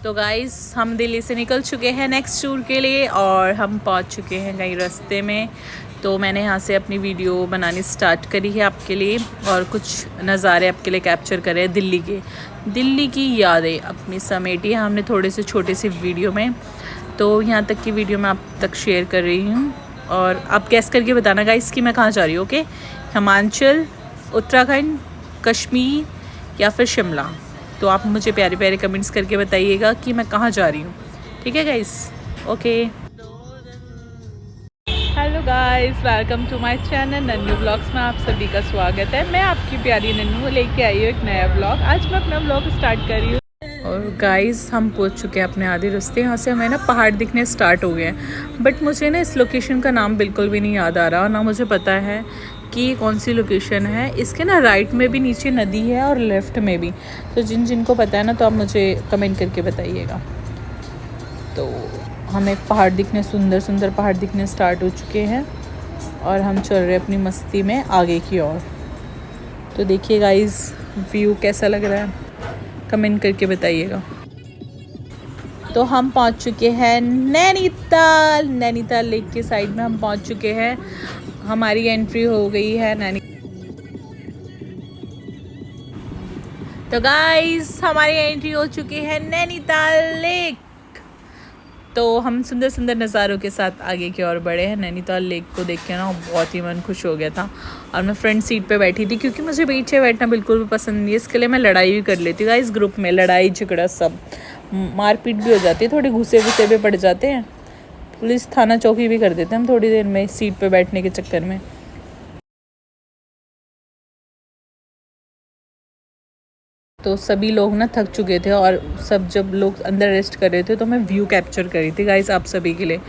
तो गाइस हम दिल्ली से निकल चुके हैं नेक्स्ट टूर के लिए और हम पहुंच चुके हैं कहीं रास्ते में। तो मैंने यहाँ से अपनी वीडियो बनानी स्टार्ट करी है आपके लिए और कुछ नज़ारे आपके लिए कैप्चर करे दिल्ली की यादें अपनी समेटी है हमने थोड़े से छोटे से वीडियो में। तो यहाँ तक की वीडियो मैं आप तक शेयर कर रही हूँ और आप गैस करके बताना गाइस कि मैं कहाँ जा रही हूँ। ओके, हिमाचल, उत्तराखंड, कश्मीर या फिर शिमला। तो आप मुझे प्यारे प्यारे कमेंट्स करके बताइएगा कि मैं कहाँ जा रही हूँ। ठीक है guys, okay. Hello guys, welcome to my channel Nannu blogs में आप सभी का स्वागत है। मैं आपकी प्यारी नन्नू लेके आई हूँ एक नया ब्लॉग। आज मैं अपना ब्लॉग स्टार्ट कर रही हूँ और गाइस हम पहुँच चुके हैं अपने आधे रास्ते। यहाँ से हमें ना पहाड़ दिखने स्टार्ट हो गए हैं, बट मुझे ना इस लोकेशन का नाम बिल्कुल भी नहीं याद आ रहा, ना मुझे पता है कि कौन सी लोकेशन है। इसके ना राइट में भी नीचे नदी है और लेफ़्ट में भी। तो जिनको पता है ना तो आप मुझे कमेंट करके बताइएगा। तो हमें पहाड़ दिखने सुंदर सुंदर पहाड़ दिखने स्टार्ट हो चुके हैं और हम चल रहे हैं अपनी मस्ती में आगे की ओर। तो देखिए गाइस, व्यू कैसा लग रहा है कमेंट करके बताइएगा। तो हम पहुंच चुके हैं नैनीताल लेक के साइड में हम पहुंच चुके हैं। हमारी एंट्री हो गई है तो गाइस हमारी एंट्री हो चुकी है नैनीताल लेक। तो हम सुंदर सुंदर नज़ारों के साथ आगे की ओर बढ़े हैं। नैनीताल लेक को देख के ना बहुत ही मन खुश हो गया था और मैं फ्रंट सीट पे बैठी थी क्योंकि मुझे पीछे बैठना बिल्कुल भी पसंद नहीं है। इसके लिए मैं लड़ाई भी कर लेती हूँ गाइस, ग्रुप में लड़ाई झगड़ा सब, मारपीट भी हो जाती है, थोड़े गुस्से भी पड़ जाते हैं, पुलिस थाना चौकी भी कर देते हैं हम थोड़ी देर में सीट पे बैठने के चक्कर में। तो सभी लोग ना थक चुके थे और सब जब लोग अंदर रेस्ट कर रहे थे तो मैं व्यू कैप्चर कर रही थी गाइस आप सभी के लिए।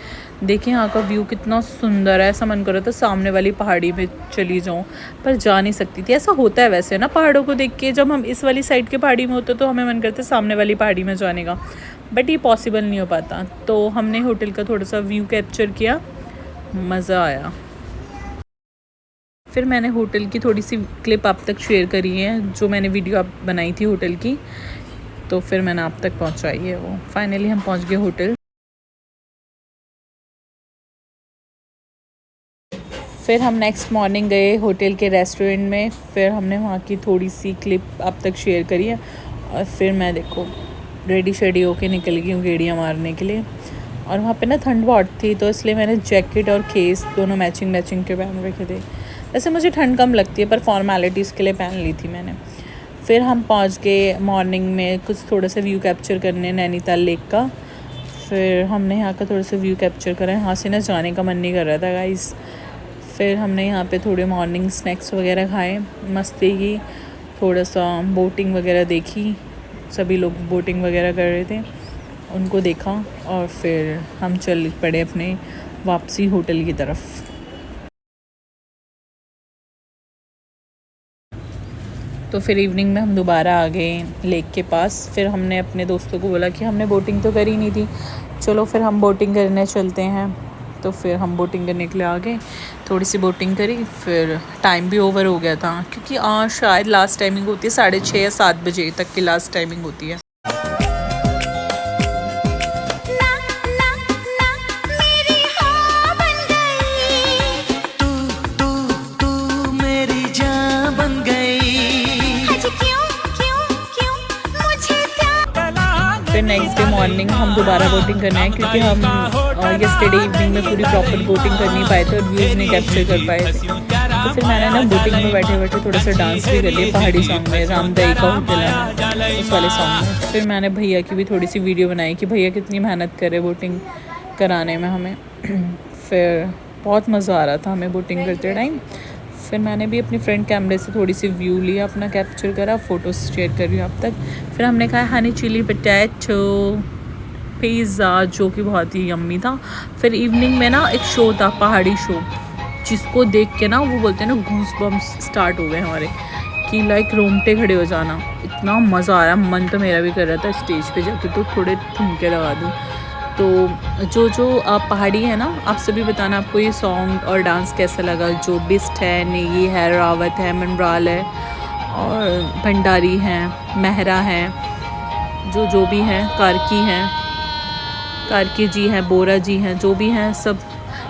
देखिए यहाँ का व्यू कितना सुंदर है, ऐसा मन कर रहा था सामने वाली पहाड़ी में चली जाऊँ, पर जा नहीं सकती थी। ऐसा होता है वैसे ना पहाड़ों को देख के, जब हम इस वाली साइड के पहाड़ी में होते तो हमें मन करता है सामने वाली पहाड़ी में जाने का, बट ये पॉसिबल नहीं हो पाता। तो हमने होटल का थोड़ा सा व्यू कैप्चर किया, मज़ा आया। फिर मैंने होटल की थोड़ी सी क्लिप आप तक शेयर करी है, जो मैंने वीडियो आप बनाई थी होटल की, तो फिर मैंने आप तक पहुंचाई है वो। फाइनली हम पहुंच गए होटल। फिर हम नेक्स्ट मॉर्निंग गए होटल के रेस्टोरेंट में, फिर हमने वहाँ की थोड़ी सी क्लिप आप तक शेयर करी है और फिर मैं देखो रेडी शेडी होके निकल गई हूँ गेड़ियाँ मारने के लिए। और वहाँ पे ना ठंड बहुत थी तो इसलिए मैंने जैकेट और केस दोनों मैचिंग के पहन रखे थे। वैसे मुझे ठंड कम लगती है पर फॉर्मेलिटीज़ के लिए पहन ली थी मैंने। फिर हम पहुंच गए मॉर्निंग में कुछ थोड़ा सा व्यू कैप्चर करने नैनीताल लेक का। फिर हमने यहाँ का थोड़ा सा व्यू कैप्चर करा, यहाँ से ना जाने का मन नहीं कर रहा था गाइस। फिर हमने यहाँ पे थोड़े मॉर्निंग स्नैक्स वगैरह खाए, मस्ती की, थोड़ा सा बोटिंग वगैरह देखी, सभी लोग बोटिंग वगैरह कर रहे थे उनको देखा और फिर हम चल पड़े अपने वापसी होटल की तरफ। तो फिर इवनिंग में हम दोबारा आ गए लेक के पास। फिर हमने अपने दोस्तों को बोला कि हमने बोटिंग तो करी नहीं थी, चलो फिर हम बोटिंग करने चलते हैं। तो फिर हम बोटिंग करने के लिए आ गए, थोड़ी सी बोटिंग करी। फिर टाइम भी ओवर हो गया था क्योंकि शायद लास्ट टाइमिंग होती है 6:30 या 7 बजे तक की लास्ट टाइमिंग होती है। फिर नेक्स्ट डे मॉर्निंग हम दोबारा बोटिंग करना है क्योंकि हम येस्टरडे इवनिंग में पूरी प्रॉपर बोटिंग कर नहीं पाए थे और व्यूज़ नहीं कैप्चर कर पाए थे। तो फिर मैंने ना बोटिंग में बैठे बैठे थोड़ा सा डांस भी कर लिया पहाड़ी सॉन्ग में, रामदई का होटल है उस वाले सॉन्ग में। फिर मैंने भैया की भी थोड़ी सी वीडियो बनाई कि भैया कितनी मेहनत करे बोटिंग कराने में हमें। फिर बहुत मज़ा आ रहा था हमें बोटिंग करते टाइम। फिर मैंने भी अपनी फ्रंट कैमरे से थोड़ी सी व्यू लिया, अपना कैप्चर करा, फ़ोटोज़ शेयर कर रही हूँ अब तक। फिर हमने खाया हनी चिली पोटैटो पिज़्ज़ा जो कि बहुत ही यम्मी था। फिर इवनिंग में ना एक शो था, पहाड़ी शो, जिसको देख के ना वो बोलते हैं ना गूस बम्स स्टार्ट हो गए हमारे कि लाइक रोंगटे खड़े हो जाना। इतना मज़ा आ रहा, मन तो मेरा भी कर रहा था स्टेज पे जाके तो थोड़े ठुमके लगा दूँ। तो जो पहाड़ी है ना, आप सभी बताना आपको ये सॉन्ग और डांस कैसा लगा। जो बिस्ट है, नेगी है, रावत है, मनराल है और भंडारी हैं, मेहरा हैं, जो भी हैं, कारकी जी हैं, बोरा जी हैं, जो भी हैं सब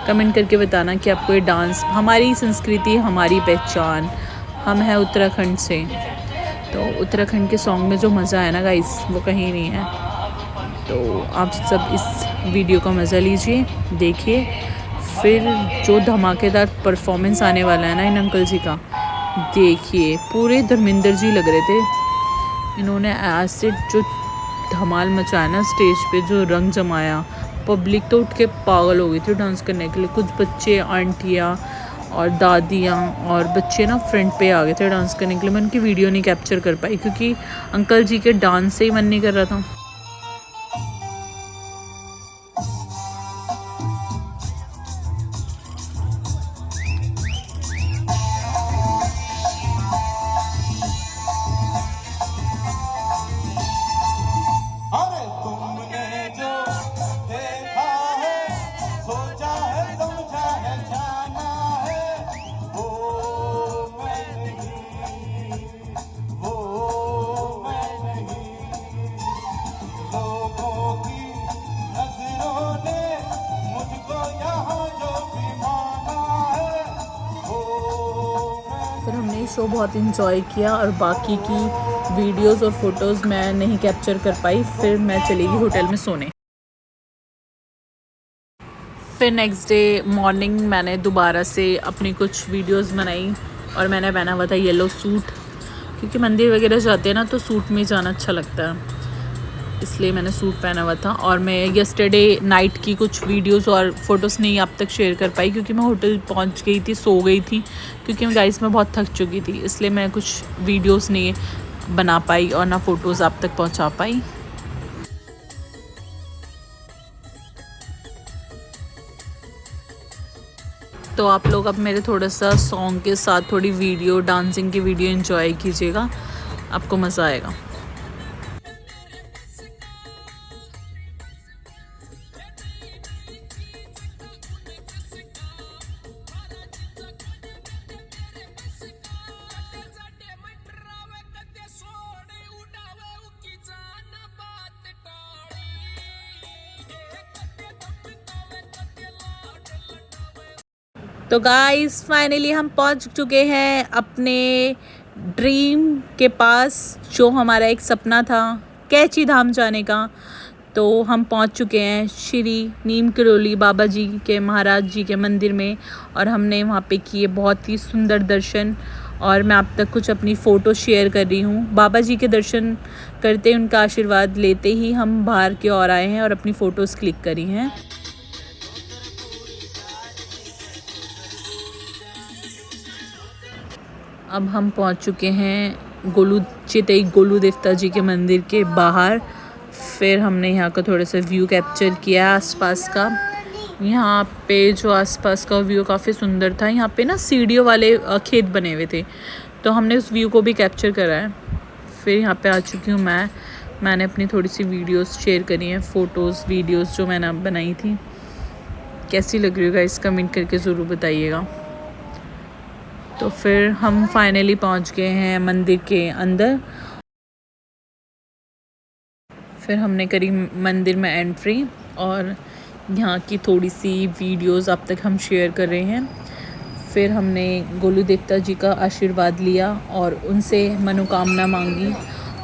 कमेंट करके बताना कि आपको ये डांस, हमारी संस्कृति, हमारी पहचान, हम हैं उत्तराखंड से, तो उत्तराखंड के सॉन्ग में जो मज़ा है ना गाइस वो कहीं नहीं है। तो आप सब इस वीडियो का मज़ा लीजिए, देखिए। फिर जो धमाकेदार परफॉर्मेंस आने वाला है ना इन अंकल जी का, देखिए पूरे धर्मेंद्र जी लग रहे थे। इन्होंने ऐसे जो धमाल मचाया ना स्टेज पे, जो रंग जमाया, पब्लिक तो उठ के पागल हो गई थी डांस करने के लिए। कुछ बच्चे, आंटियाँ और दादियाँ और बच्चे ना फ्रंट पे आ गए थे डांस करने के लिए। मैं उनकी वीडियो नहीं कैप्चर कर पाई क्योंकि अंकल जी के डांस से ही मन नहीं कर रहा था। फिर हमने शो बहुत इन्जॉय किया और बाकी की वीडियोस और फोटोज़ मैं नहीं कैप्चर कर पाई। फिर मैं चली गई होटल में सोने। फिर नेक्स्ट डे मॉर्निंग मैंने दोबारा से अपनी कुछ वीडियोस बनाई और मैंने पहना हुआ था येलो सूट, क्योंकि मंदिर वगैरह जाते हैं ना तो सूट में जाना अच्छा लगता है, इसलिए मैंने सूट पहना हुआ था। और मैं येस्टरडे नाइट की कुछ वीडियोस और फोटोज़ नहीं अब तक शेयर कर पाई क्योंकि मैं होटल पहुंच गई थी, सो गई थी, क्योंकि मैं गाइस मैं बहुत थक चुकी थी, इसलिए मैं कुछ वीडियोस नहीं बना पाई और ना फ़ोटोज़ आप तक पहुंचा पाई। तो आप लोग अब मेरे थोड़ा सा सॉन्ग के साथ थोड़ी वीडियो, डांसिंग की वीडियो एंजॉय कीजिएगा, आपको मज़ा आएगा। तो गाइस फाइनली हम पहुंच चुके हैं अपने ड्रीम के पास, जो हमारा एक सपना था कैची धाम जाने का। तो हम पहुंच चुके हैं श्री नीम करोली बाबा जी के, महाराज जी के मंदिर में, और हमने वहां पे किए बहुत ही सुंदर दर्शन। और मैं आप तक कुछ अपनी फ़ोटो शेयर कर रही हूँ। बाबा जी के दर्शन करते, उनका आशीर्वाद लेते ही हम बाहर की ओर आए हैं और अपनी फ़ोटोज़ क्लिक करी हैं। अब हम पहुंच चुके हैं गोलू देवता जी के मंदिर के बाहर। फिर हमने यहाँ का थोड़ा सा व्यू कैप्चर किया आसपास का। यहाँ पे जो आसपास का व्यू काफ़ी सुंदर था। यहाँ पे ना सीढ़ियों वाले खेत बने हुए थे, तो हमने उस व्यू को भी कैप्चर करा है। फिर यहाँ पे आ चुकी हूँ मैंने अपनी थोड़ी सी वीडियोस शेयर करी हैं, फ़ोटोज़ वीडियोस जो मैंने बनाई थी। कैसी लग रही है गाइस कमेंट करके ज़रूर बताइएगा। तो फिर हम फाइनली पहुंच गए हैं मंदिर के अंदर। फिर हमने करी मंदिर में एंट्री और यहाँ की थोड़ी सी वीडियोस अब तक हम शेयर कर रहे हैं। फिर हमने गोलू देवता जी का आशीर्वाद लिया और उनसे मनोकामना मांगी,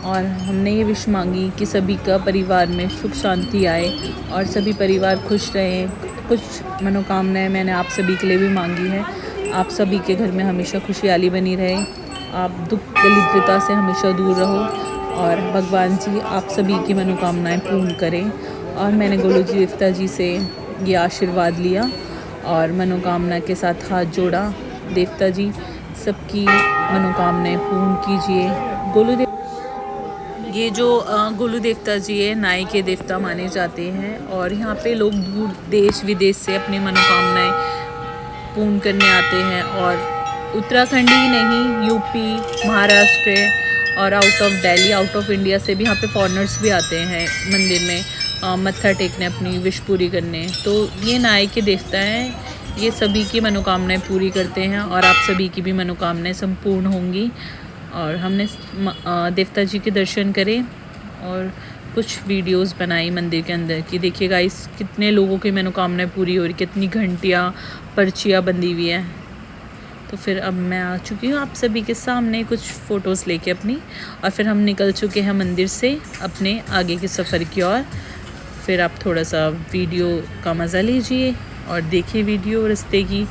और हमने ये विश मांगी कि सभी का परिवार में सुख शांति आए और सभी परिवार खुश रहें। कुछ मनोकामनाएं मैंने आप सभी के लिए भी मांगी है। आप सभी के घर में हमेशा खुशहाली बनी रहे, आप दुख दरिद्रता से हमेशा दूर रहो, और भगवान जी आप सभी की मनोकामनाएं पूर्ण करें। और मैंने गोलू जी देवता जी से ये आशीर्वाद लिया और मनोकामना के साथ हाथ जोड़ा। देवता जी सबकी मनोकामनाएं पूर्ण कीजिए। ये जो गोलू देवता जी है नाई के देवता माने जाते हैं, और यहाँ पे लोग दूर देश विदेश से अपनी मनोकामनाएं पूर्ण करने आते हैं। और उत्तराखंड ही नहीं, यूपी, महाराष्ट्र और out of Delhi, out of India से भी यहाँ पे फॉरेनर्स भी आते हैं मंदिर में मत्था टेकने, अपनी विश पूरी करने। तो ये नाई के देवता हैं, ये सभी की मनोकामनाएं पूरी करते हैं और आप सभी की भी मनोकामनाएं संपूर्ण होंगी। और हमने देवता जी के दर्शन करे और कुछ वीडियोस बनाई मंदिर के अंदर की। देखिए गाइस कितने लोगों की मनोकामनाएं पूरी हो रही, कितनी घंटियाँ पर्चियाँ बंधी हुई हैं। तो फिर अब मैं आ चुकी हूँ आप सभी के सामने कुछ फ़ोटोज़ लेके अपनी, और फिर हम निकल चुके हैं मंदिर से अपने आगे के सफ़र की ओर। फिर आप थोड़ा सा वीडियो का मज़ा लीजिए और देखिए वीडियो रास्ते की,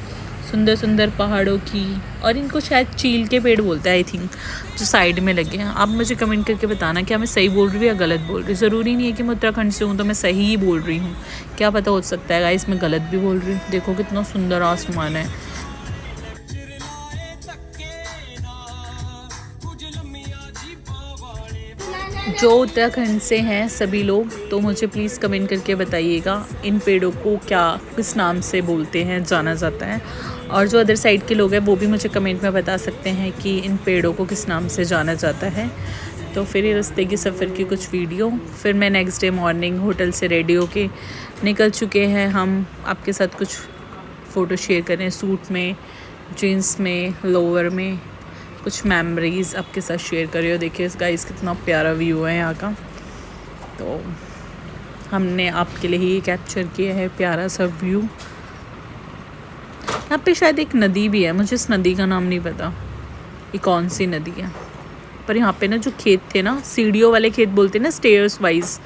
सुंदर सुंदर पहाड़ों की, और इनको शायद चील के पेड़ बोलते हैं आई थिंक, जो साइड में लगे हैं। आप मुझे कमेंट करके बताना क्या मैं सही बोल रही हूँ या गलत बोल रही हूँ। ज़रूरी नहीं है कि मैं उत्तराखंड से हूँ तो मैं सही ही बोल रही हूँ, क्या पता हो सकता है गाइस मैं गलत भी बोल रही हूँ। देखो कितना सुंदर आसमान है। जो उत्तराखंड से हैं सभी लोग तो मुझे प्लीज़ कमेंट करके बताइएगा इन पेड़ों को क्या किस नाम से बोलते हैं, जाना जाता है। और जो अदर साइड के लोग हैं वो भी मुझे कमेंट में बता सकते हैं कि इन पेड़ों को किस नाम से जाना जाता है। तो फिर ये रास्ते के सफ़र की कुछ वीडियो। फिर मैं नेक्स्ट डे मॉर्निंग होटल से रेडी होके निकल चुके हैं। हम आपके साथ कुछ फ़ोटो शेयर करें, सूट में, जीन्स में, लोअर में, कुछ मेमोरीज़ आपके साथ शेयर कर रही हो। देखिए गाइस कितना प्यारा व्यू है यहाँ का, तो हमने आपके लिए ही कैप्चर किया है प्यारा सा व्यू। यहाँ पे शायद एक नदी भी है, मुझे इस नदी का नाम नहीं पता ये कौन सी नदी है, पर यहाँ पे ना जो खेत थे ना, सीढ़ियों वाले खेत बोलते हैं ना, स्टेयर्स वाइज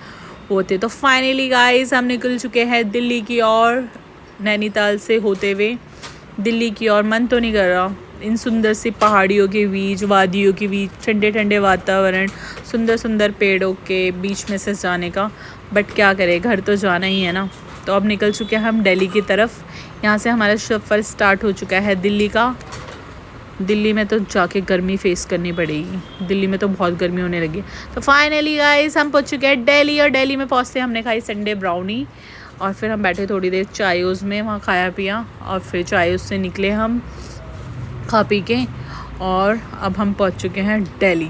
होते। तो फाइनली गाइस हम निकल चुके हैं दिल्ली की ओर, नैनीताल से होते हुए दिल्ली की ओर। मन तो नहीं कर रहा इन सुंदर सी पहाड़ियों के बीच, वादियों के बीच, ठंडे ठंडे वातावरण, सुंदर सुंदर पेड़ों के बीच में से जाने का, बट क्या करें घर तो जाना ही है ना। तो अब निकल चुके हैं हम दिल्ली की तरफ। यहाँ से हमारा सफ़र स्टार्ट हो चुका है दिल्ली का। दिल्ली में तो जाके गर्मी फेस करनी पड़ेगी, दिल्ली में तो बहुत गर्मी होने लगी। तो फाइनली गाइस हम पहुँच चुके हैं दिल्ली, और दिल्ली में पहुँचते हमने खाई संडे ब्राउनी, और फिर हम बैठे थोड़ी देर चायोज़ में, वहाँ खाया पिया, और फिर चायोज़ से निकले हम खा पी के, और अब हम पहुँच चुके हैं दिल्ली।